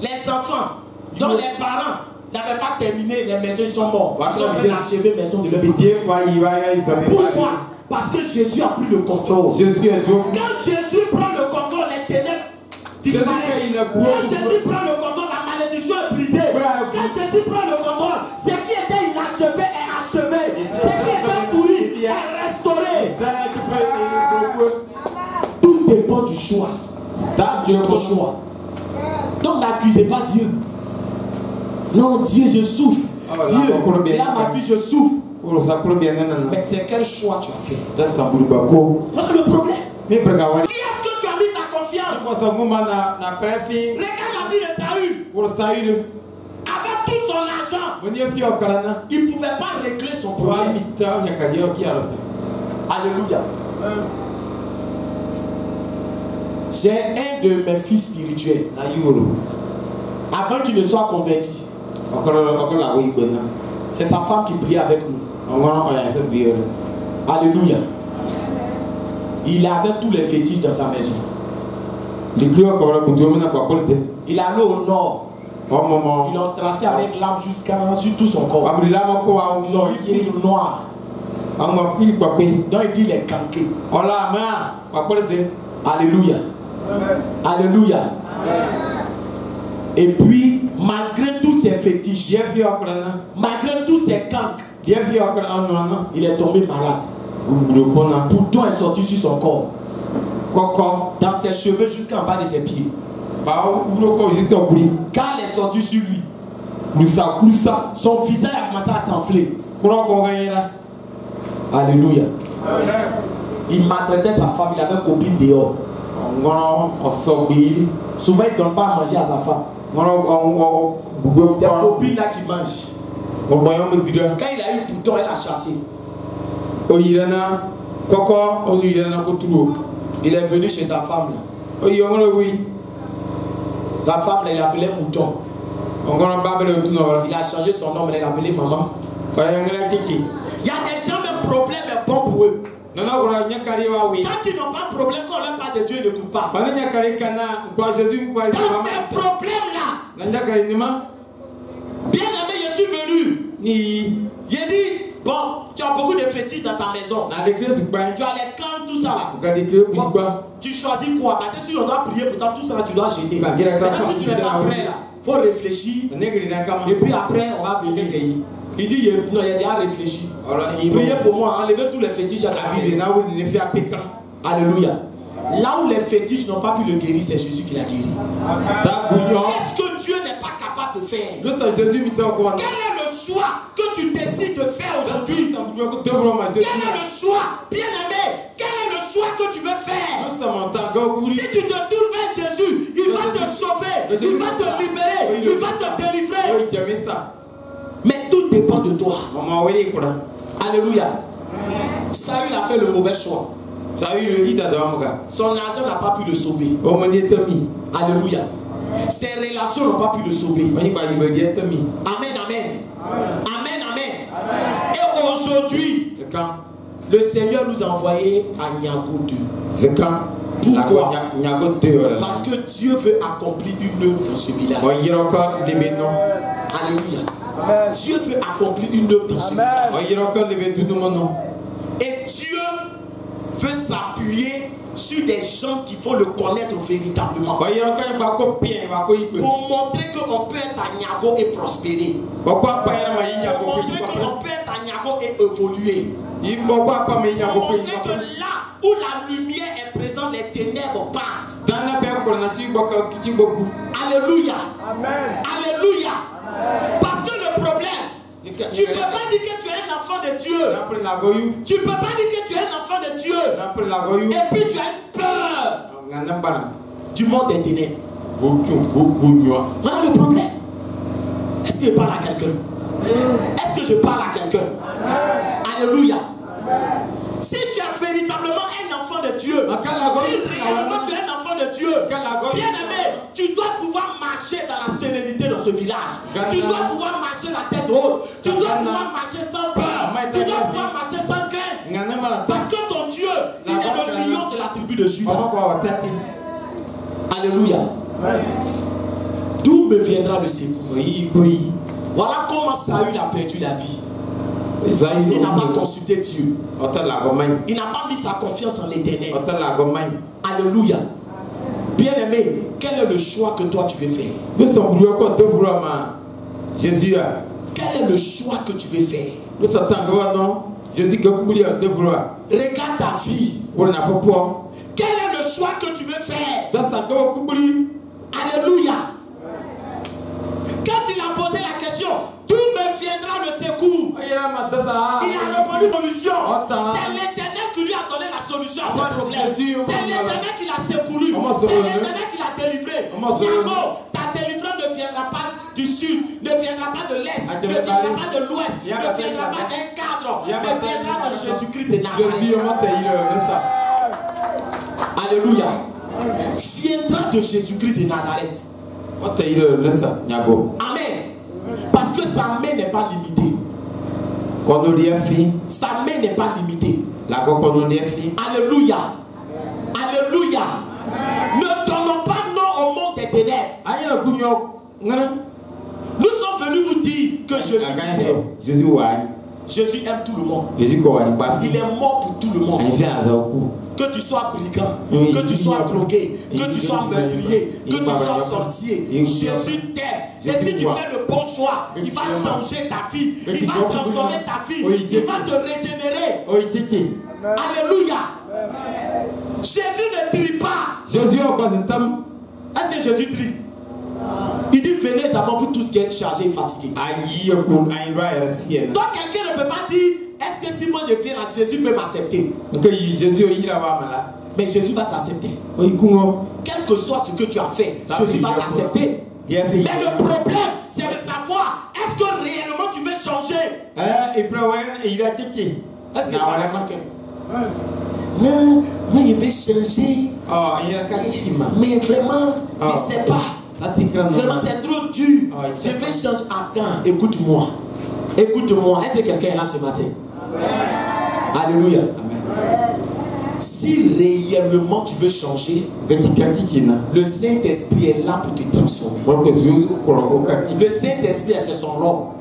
B: les enfants dont les parents n'avaient pas terminé les maisons, ils sont morts. Ils sont en train d'achever les maisons de leur métier. Pourquoi? Parce que Jésus a pris le contrôle. Quand Jésus prend le contrôle, les ténèbres disparaissent. Quand Jésus prend le contrôle, la malédiction est brisée. Quand Jésus prend le contrôle, ce qui était inachevé est achevé. Ce qui était pourri est restauré. Tout dépend du choix. d'autre choix. Donc n'accusez pas Dieu. Non, Dieu, je souffre. Dieu, là ma fille, je souffre. Mais c'est quel choix tu as fait? Voilà le problème. Qui est-ce que tu as mis ta confiance? Regarde la fille de Saül. Avec tout son argent, il ne pouvait pas régler son problème. Alléluia. J'ai un de mes fils spirituels. Avant qu'il ne soit converti, c'est sa femme qui prie avec nous. Alléluia. Il avait tous les fétiches dans sa maison. Il allait au nord. Ils l'ont tracé avec l'âme jusqu'à sur tout son corps. Ils ont mis poudre noire. Donc il dit les canqués. Alléluia. Alléluia. Et puis, malgré tous ces fétiches, malgré tous ces canques, il est tombé malade. Bouton est sorti sur son corps. Dans ses cheveux jusqu'en bas de ses pieds. Car est sorti sur lui. Son visage a commencé à s'enfler. Alléluia. Il maltraitait sa femme, il avait une copine dehors. Souvent il ne donne pas à manger à sa femme. C'est la copine là qui mange. Quand il a eu bouton, elle a chassé. Il est venu chez sa femme là. Sa femme là, il l'appelait Mouton. Il a changé son nom, il l'a appelé Maman. Il y a des gens, même problème est bon pour eux. Tant qu'ils n'ont pas de problème, quand on leur parle de Dieu, ils ne coupent pas. Dans ces problèmes-là, bien aimé, je suis venu. J'ai dit, bon, tu as beaucoup de fétiches dans ta maison. Tu as les clans, tout ça là. Bon, tu choisis quoi? Parce que si on doit prier pour toi, tout ça là, tu dois jeter. Maintenant, si tu n'es pas prêt là, il faut réfléchir. Et puis après, on va venir. Il dit, non, il a déjà réfléchi. Priez pour moi, enlevez tous les fétiches à ta vie. Alléluia. Là où les fétiches n'ont pas pu le guérir, c'est Jésus qui l'a guéri. Qu'est-ce que Dieu n'est pas capable de faire? Quel est le choix que tu décides de faire aujourd'hui? Quel est le choix, bien aimé? Quel est le choix que tu veux faire? Si tu te tournes vers Jésus, il va te sauver, il va te libérer, il va te délivrer. Mais tout dépend de toi. Alléluia. Saül a fait le mauvais choix. Son argent n'a pas pu le sauver. Alléluia. Ses relations n'ont pas pu le sauver. Amen, amen. Amen, amen. Et aujourd'hui, le Seigneur nous a envoyé à Niago 2. Pourquoi? Parce que Dieu veut accomplir une œuvre dans ce village. Alléluia. Dieu veut accomplir une œuvre dans ce village. Et Dieu veut s'appuyer sur des gens qui vont le connaître véritablement. Pour montrer qu'on peut être à Niago et prospérer. Pour montrer qu'on peut être à Niago et évoluer. Pour montrer que là où la lumière est présente, les ténèbres partent. Alléluia. Alléluia. Parce que le problème, tu ne peux pas dire que tu es un enfant de Dieu. Tu ne peux pas dire que tu es un enfant de Dieu. Et puis tu as une peur du monde des ténèbres. Voilà le problème. Est-ce que je parle à quelqu'un? Est-ce que je parle à quelqu'un? Alléluia. Si tu es véritablement un enfant de Dieu, si réellement tu es un enfant de Dieu, bien aimé, tu dois pouvoir marcher dans la sérénité dans ce village. Tu dois pouvoir marcher la tête haute. Tu dois pouvoir marcher sans peur. Tu dois pouvoir marcher sans crainte. Parce que ton Dieu, il est le lion de la tribu de Juda. Alléluia. D'où me viendra le secours? Voilà comment Saül a perdu la vie. Parce qu'il n'a pas consulté Dieu. Il n'a pas mis sa confiance en l'Éternel. Alléluia. Bien aimé, quel est le choix que toi tu veux faire? Jésus. Quel est le choix que tu veux faire? Regarde ta vie. Quel est le choix que tu veux faire. Alléluia. Quand il a posé la question, d'où me viendra le secours? Il a répondu solution. C'est l'Éternel qui lui a donné la solution à ses problèmes. C'est l'Éternel qui l'a secouru. C'est l'Éternel qui l'a délivré. Jacob, ta délivrance ne viendra pas du sud, ne viendra pas de l'est, ne viendra pas de l'ouest, ne viendra pas d'un cadre, ne viendra de Jésus-Christ et Nazareth. Alléluia. Viendra de Jésus-Christ et Nazareth. Amen. Parce que sa main n'est pas limitée. Sa main n'est pas limitée. Alléluia. Alléluia. Ne donnons pas nom au monde des ténèbres. Nous sommes venus vous dire que Jésus aime tout le monde. Il est mort pour tout le monde. Que tu sois brigand, que tu sois drogué, que tu sois meurtrier, que tu sois sorcier, Jésus t'aime. Et si tu fais le bon choix, il va changer ta vie, il va transformer ta vie, il va te régénérer. Alléluia. Jésus ne trie pas. Est-ce que Jésus trie? Il dit venez à moi vous tous qui êtes chargés et fatigués. Donc quelqu'un ne peut pas dire est-ce que si moi je viens à Jésus peut m'accepter? Mais Jésus va t'accepter. Quel que soit ce que tu as fait, Jésus va t'accepter. Mais le problème c'est de savoir est-ce que réellement tu veux changer? Est-ce que non, moi je vais changer. Mais vraiment, je ne sais pas. Vraiment c'est trop dur. Je vais changer. Attends, écoute-moi. Écoute-moi. Est-ce que quelqu'un est là ce matin? Alléluia. Si réellement tu veux changer, le Saint-Esprit est là pour te transformer. Le Saint-Esprit c'est son rôle.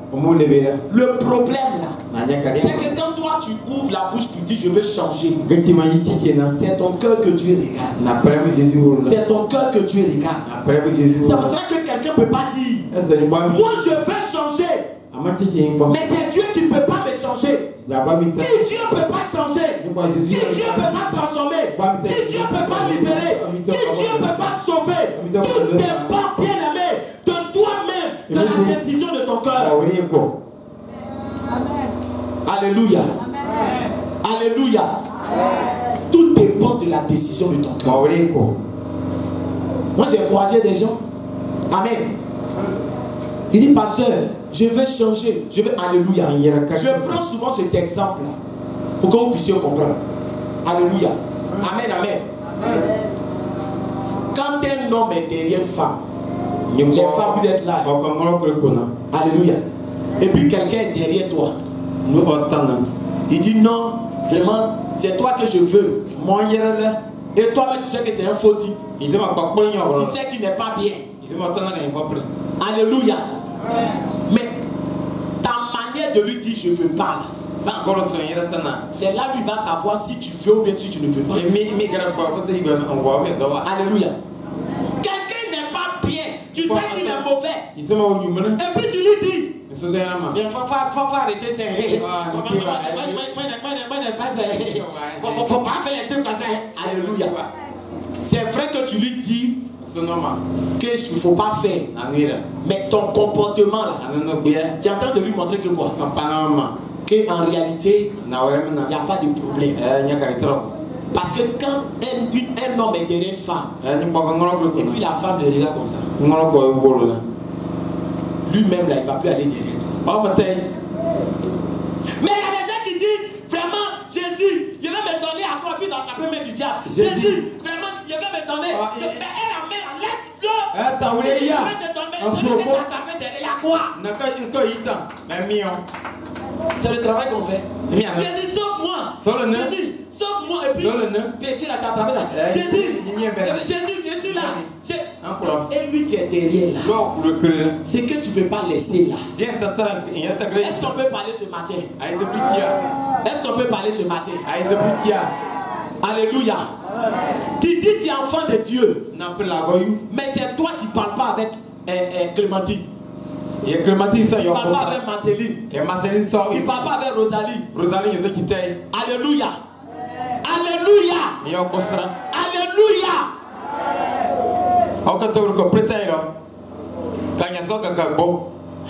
B: Le problème là, c'est que quand toi tu ouvres la bouche pour dire je veux changer, c'est ton cœur que Dieu regarde. C'est ton cœur que Dieu regarde. C'est pour ça que quelqu'un ne peut pas dire moi je veux changer. Mais c'est Dieu qui ne peut pas me changer. Qui Dieu ne peut pas changer. Qui Dieu ne peut pas transformer. Qui Dieu ne peut pas libérer. Qui Dieu ne peut pas sauver. Tout dépend, bien aimé, de toi-même, de la décision de ton cœur. Alléluia. Alléluia. Tout dépend de la décision de ton cœur. Moi j'ai encouragé des gens. Amen. Il dit pasteur, je veux changer. Je veux. Alléluia. Je prends souvent cet exemple-là pour que vous puissiez comprendre. Alléluia. Amen, amen. Quand un homme est derrière une femme, les femmes vous êtes là. Alléluia. Et puis quelqu'un est derrière toi. Il dit non, vraiment, c'est toi que je veux. Et toi-même tu sais que c'est un faux type. Tu sais qu'il n'est pas bien. Alléluia. Mais ta manière de lui dire je veux pas, c'est là où il va savoir si tu veux ou bien si tu ne veux pas. Alléluia. Quelqu'un n'est pas bien, tu sais qu'il est mauvais. Et puis tu lui dis il faut arrêter ces faut pas faire les trucs comme ça. Alléluia. C'est vrai que tu lui dis qu'il ne faut pas faire. Mais ton comportement là, tu es en train de lui montrer que quoi? Qu'en réalité, il n'y a pas de problème. Parce que quand un homme est derrière une femme, et puis la femme le regarde comme ça, lui-même là, il ne va plus aller derrière toi. Mais il y a des gens qui disent vraiment, Jésus, je vais me donner à toi, puis attraper main du diable. Jésus, vraiment, je vais me donner. Mais elle a mis, laisse-le. Je vais te donner, celui qui t'a tapé derrière, il y a quoi? C'est le travail qu'on fait. Jésus, sauve-moi. Jésus, sauve-moi. Et puis, péché là, tu as attrapé ça. Jésus, je suis là. Et lui qui est derrière là, c'est que tu ne veux pas laisser là. Est-ce qu'on peut parler ce matin? Est-ce qu'on peut parler ce matin? Alléluia. Tu dis tu es enfant de Dieu. Mais c'est toi qui ne parles pas avec Clémentine. Tu ne parles pas avec Marceline. Tu ne parles pas avec Rosalie. Alléluia. Alléluia. Alléluia.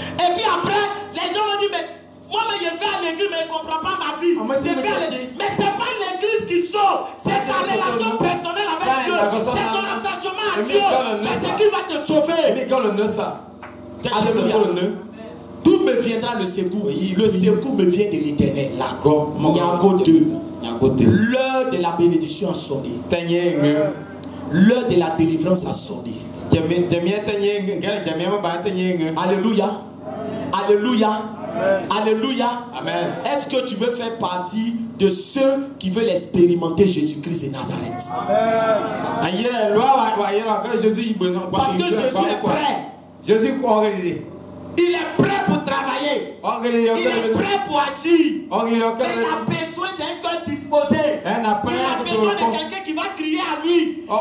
B: Et puis après, les gens vont dire, mais moi, je vais à l'église, mais je ne comprends pas ma vie. Mais ce n'est pas l'église qui sauve, c'est ta relation personnelle avec Dieu. C'est ton attachement à Dieu. C'est ce qui va te sauver. Alléluia. D'où me viendra le secours? Le secours me vient de l'Éternel. Nyago 2. L'heure de la bénédiction a sonné. L'heure de la délivrance a sonné. Alléluia. Alléluia. Alléluia. Amen. Est-ce que tu veux faire partie de ceux qui veulent expérimenter Jésus-Christ de Nazareth? Parce que Jésus est prêt. Il est prêt pour travailler. Il est prêt pour agir. Il a besoin d'un cœur disposé. Il a besoin de quelqu'un qui va crier à lui. Il a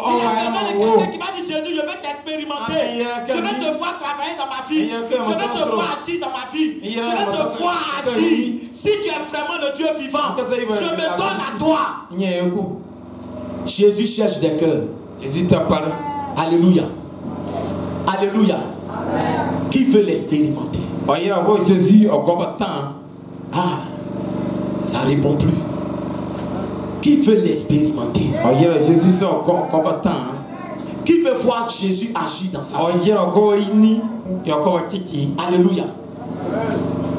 B: besoin de quelqu'un qui va dire, Jésus, je veux t'expérimenter. Je veux te voir travailler dans ma vie. Je veux te voir agir dans ma vie. Je veux te voir agir. Si tu es vraiment le Dieu vivant, je me donne à toi. Jésus cherche des cœurs. Alléluia. Alléluia. Qui veut l'expérimenter? Ah, ça ne répond plus. Qui veut l'expérimenter? Qui veut voir Jésus agir dans sa vie? Alléluia.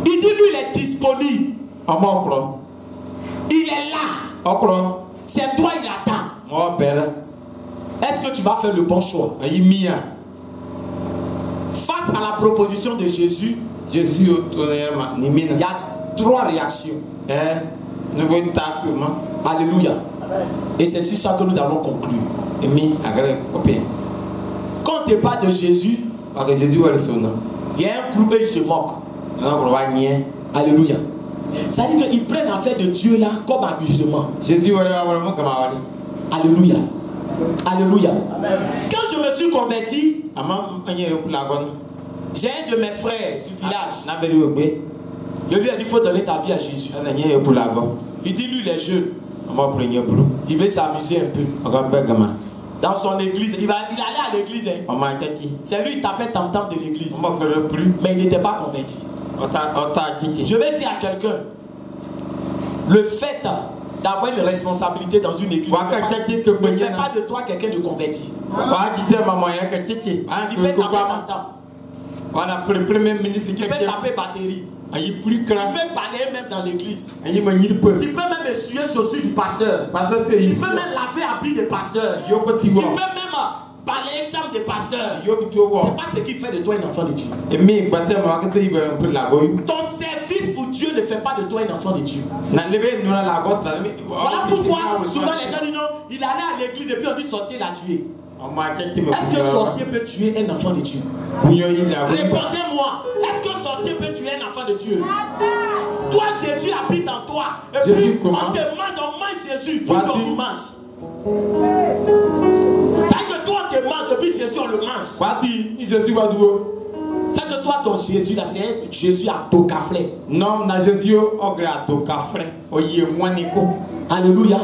B: Il dit lui, il est disponible. Il est là. C'est toi, il attend. Est-ce que tu vas faire le bon choix? Face à la proposition de Jésus, il y a 3 réactions. Alléluia. Et c'est sur ça que nous allons conclure. Quand on te parle de Jésus, il y a un groupe et ils se moquent. Alléluia. Ça veut dire qu'ils prennent l'affaire de Dieu là comme amusement. Alléluia. Alléluia. Quand je me suis converti, j'ai un de mes frères du village. Je lui ai dit, il faut donner ta vie à Jésus. Il dit, lui, il est jeune. Il veut s'amuser un peu. Dans son église, il allait à l'église. C'est lui qui tapait tam-tam de l'église. Mais il n'était pas converti. Je vais dire à quelqu'un, le fait d'avoir une responsabilité dans une église ne fait pas de toi quelqu'un de converti. Tu peux taper tam-tam. Tu peux taper batterie. Tu peux balayer même dans l'église. Tu peux même essuyer les chaussures du pasteur. Tu peux même laver habits des pasteurs. Tu peux même balayer les chambres des pasteurs. C'est pas ce qui fait de toi un enfant de Dieu. Ton service pour Dieu ne fait pas de toi un enfant de Dieu. Voilà pourquoi souvent les gens disent non, il allait à l'église et puis on dit sorcier l'a tué. Est-ce que sorcier peut tuer un enfant de Dieu? Répondez-moi. Est-ce que sorcier peut tuer un enfant de Dieu? Toi, Jésus habite en toi. Et puis on te mange, on mange Jésus. Toi, tu manges. C'est que toi, on te mange et puis Jésus, on le mange. C'est que toi, ton Jésus là, c'est Jésus à Tokaflé. Non, na Jésus au gré à Tokaflé. Alléluia.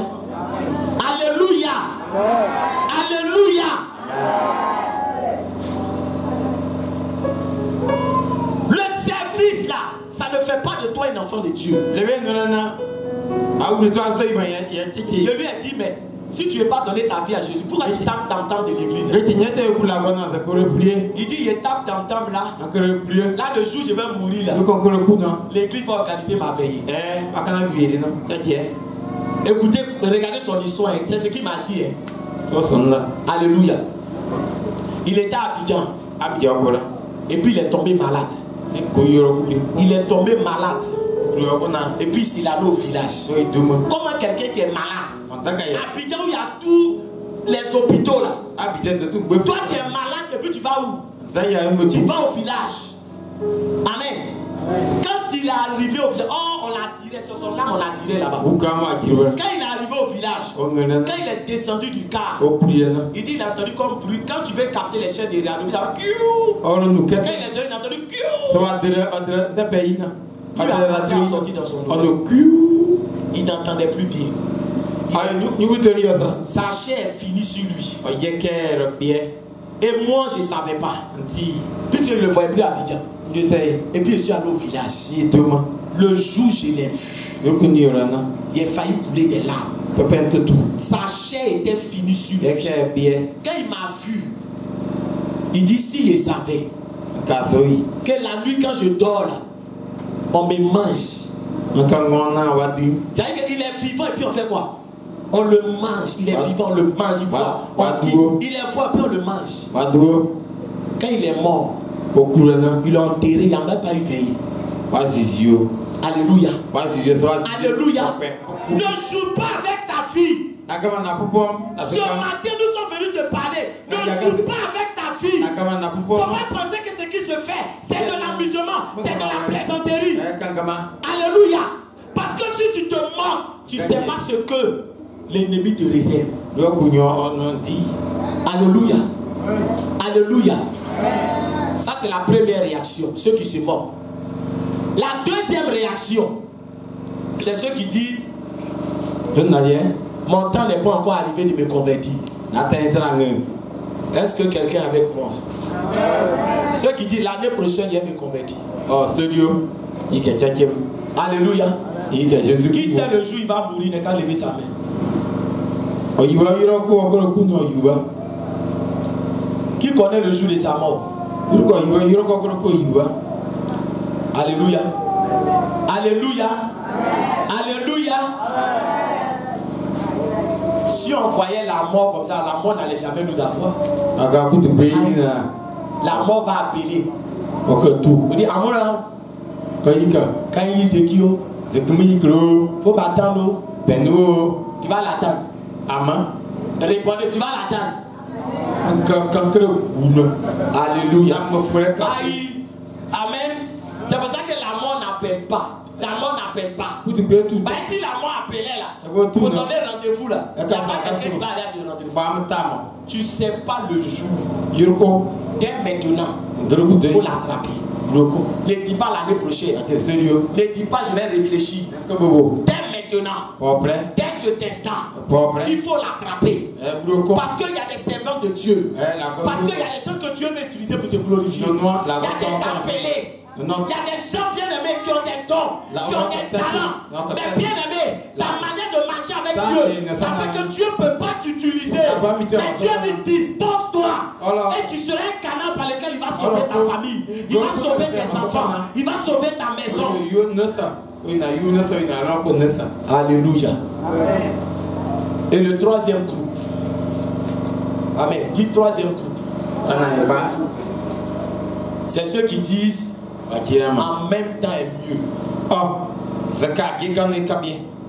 B: Alléluia. Alléluia. Le service là, ça ne fait pas de toi un enfant de Dieu. Je lui ai dit, mais si tu n'as pas donné ta vie à Jésus, pourquoi tu tapes tam-tam de l'église? Il dit, il tape tam-tam là. Là, le jour où je vais mourir là, l'église va organiser ma veillée. Écoutez, regardez son histoire, c'est ce qu'il m'a dit. Alléluia. Il était à Abidjan. Et puis il est tombé malade. Il est tombé malade. Et puis il est allé au village. Comment quelqu'un qui est malade, Abidjan où il y a tous les hôpitaux là. Toi tu es malade et puis tu vas où? Tu vas au village. Amen. Quand il est arrivé au village, on l'a tiré, sur son âme on l'a tiré là-bas. Quand il est arrivé au village, quand il est descendu du car, il dit il a entendu comme bruit. Quand tu veux capter les chaînes des radios, il a dit quand il est descendu, il a entendu puis la pensée a sorti dans son oreille. Il n'entendait plus bien. Sa chair est finie sur lui. Et moi, je ne savais pas. Puisque je ne le voyais plus à Abidjan. Et puis je suis allé au village. Le jour où je l'ai vu, il a failli couler des larmes. Sa chair était finie sur lui. Quand il m'a vu, il dit si je savais que la nuit quand je dors là, on me mange. C'est-à-dire qu'il est vivant et puis on fait quoi? On le mange, il est vivant, on le mange, il voit. On dit, il est fort et puis on le mange. Quand il est mort, il l'a enterré, il n'a même pas eu veillé. Alléluia. Alléluia. Ne joue pas avec ta fille. Ce matin, nous sommes venus te parler. Ne joue pas avec ta fille. Il ne faut pas penser que ce qui se fait, c'est de l'amusement, c'est de la plaisanterie. Alléluia. Parce que si tu te moques, tu ne sais pas ce que l'ennemi te réserve. Alléluia. Alléluia. Ça, c'est la première réaction, ceux qui se moquent. La deuxième réaction, c'est ceux qui disent mon temps n'est pas encore arrivé de me convertir. Est-ce que quelqu'un est avec moi? Ceux qui disent l'année prochaine, il va me convertir.
A: Oh, sérieux?
B: Alléluia. Qui sait le jour où il va mourir, il n'a qu'à lever sa main. Qui connaît le jour de sa mort? Alléluia. Alléluia. Alléluia. Si on voyait la mort comme ça, la mort n'allait jamais nous avoir. La mort va appeler. Vous dites, Amona, quand il dit faut pas attendre. Tu vas l'attendre. Répondez, tu vas l'attendre. Alléluia. Amen. C'est pour ça que la mort n'appelle pas. La mort n'appelle pas. Si la mort appelait là, pour donner rendez-vous là, il n'y a pas quelqu'un qui va aller à ce rendez-vous. Tu ne sais pas le jour. Dès maintenant, il faut l'attraper. Ne dis pas l'année prochaine. Ne dis pas je vais réfléchir. Dès maintenant, dès ce instant, il faut l'attraper. Parce qu'il y a des servants de Dieu. Parce qu'il y a des gens que Dieu veut utiliser pour se glorifier. Il y a des appelés. Il y a des gens bien aimés qui ont des dons, qui ont des talents. Mais bien aimés, la manière de marcher avec Dieu, ça fait que Dieu ne peut pas t'utiliser. Mais Dieu dit dispose-toi. Et tu seras un canal par lequel il va sauver ta famille. Il va sauver tes enfants. Il va sauver ta maison. Alléluia. Et le troisième groupe. Amen. Dis troisième groupe. C'est ceux qui disent en même temps est mieux.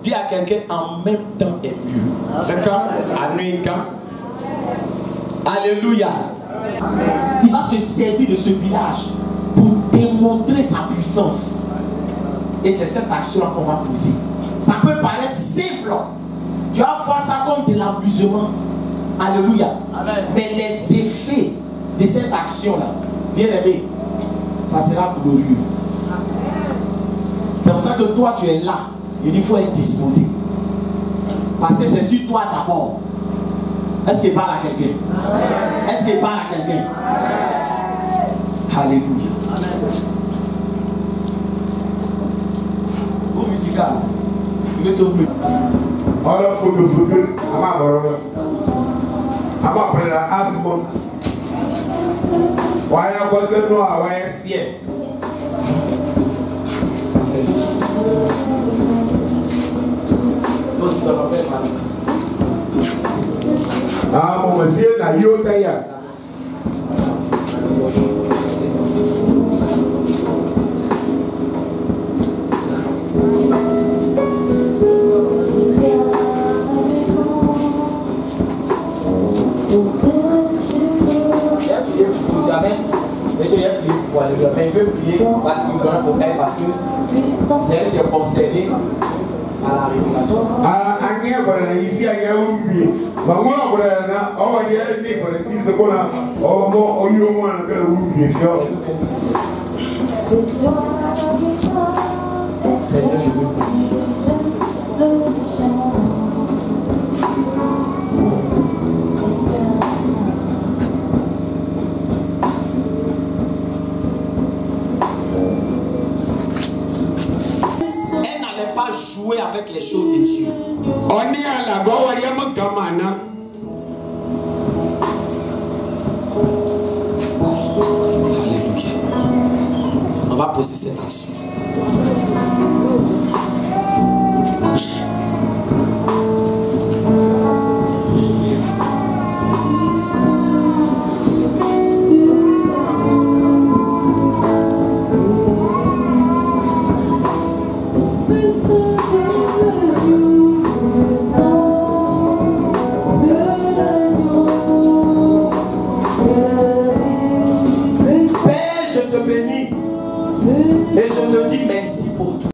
B: Dis à quelqu'un en même temps est mieux. Alléluia. Il va se servir de ce village pour démontrer sa puissance. Et c'est cette action qu'on va poser. Ça peut paraître simple. Tu vas voir ça comme de l'amusement. Alléluia. Amen. Mais les effets de cette action-là, bien aimé, ça sera glorieux. C'est pour ça que toi tu es là. Il faut être disposé. Parce que c'est sur toi d'abord. Est-ce qu'il parle à quelqu'un? Est-ce qu'il parle à quelqu'un? Alléluia. Au musical, il est au plus.
A: Alors, faut que après la asthme. Why was it no away yet? Ah, mon monsieur, la yotaya.
B: Mais il veut prier particulièrement pour elle parce que c'est elle qui est concernée à la révélation.
A: Ici, il y a un peu.
B: Seigneur, je veux prier. jouer avec les choses de Dieu. Alléluia. On va poser cette action.
A: Et je te dis merci pour tout.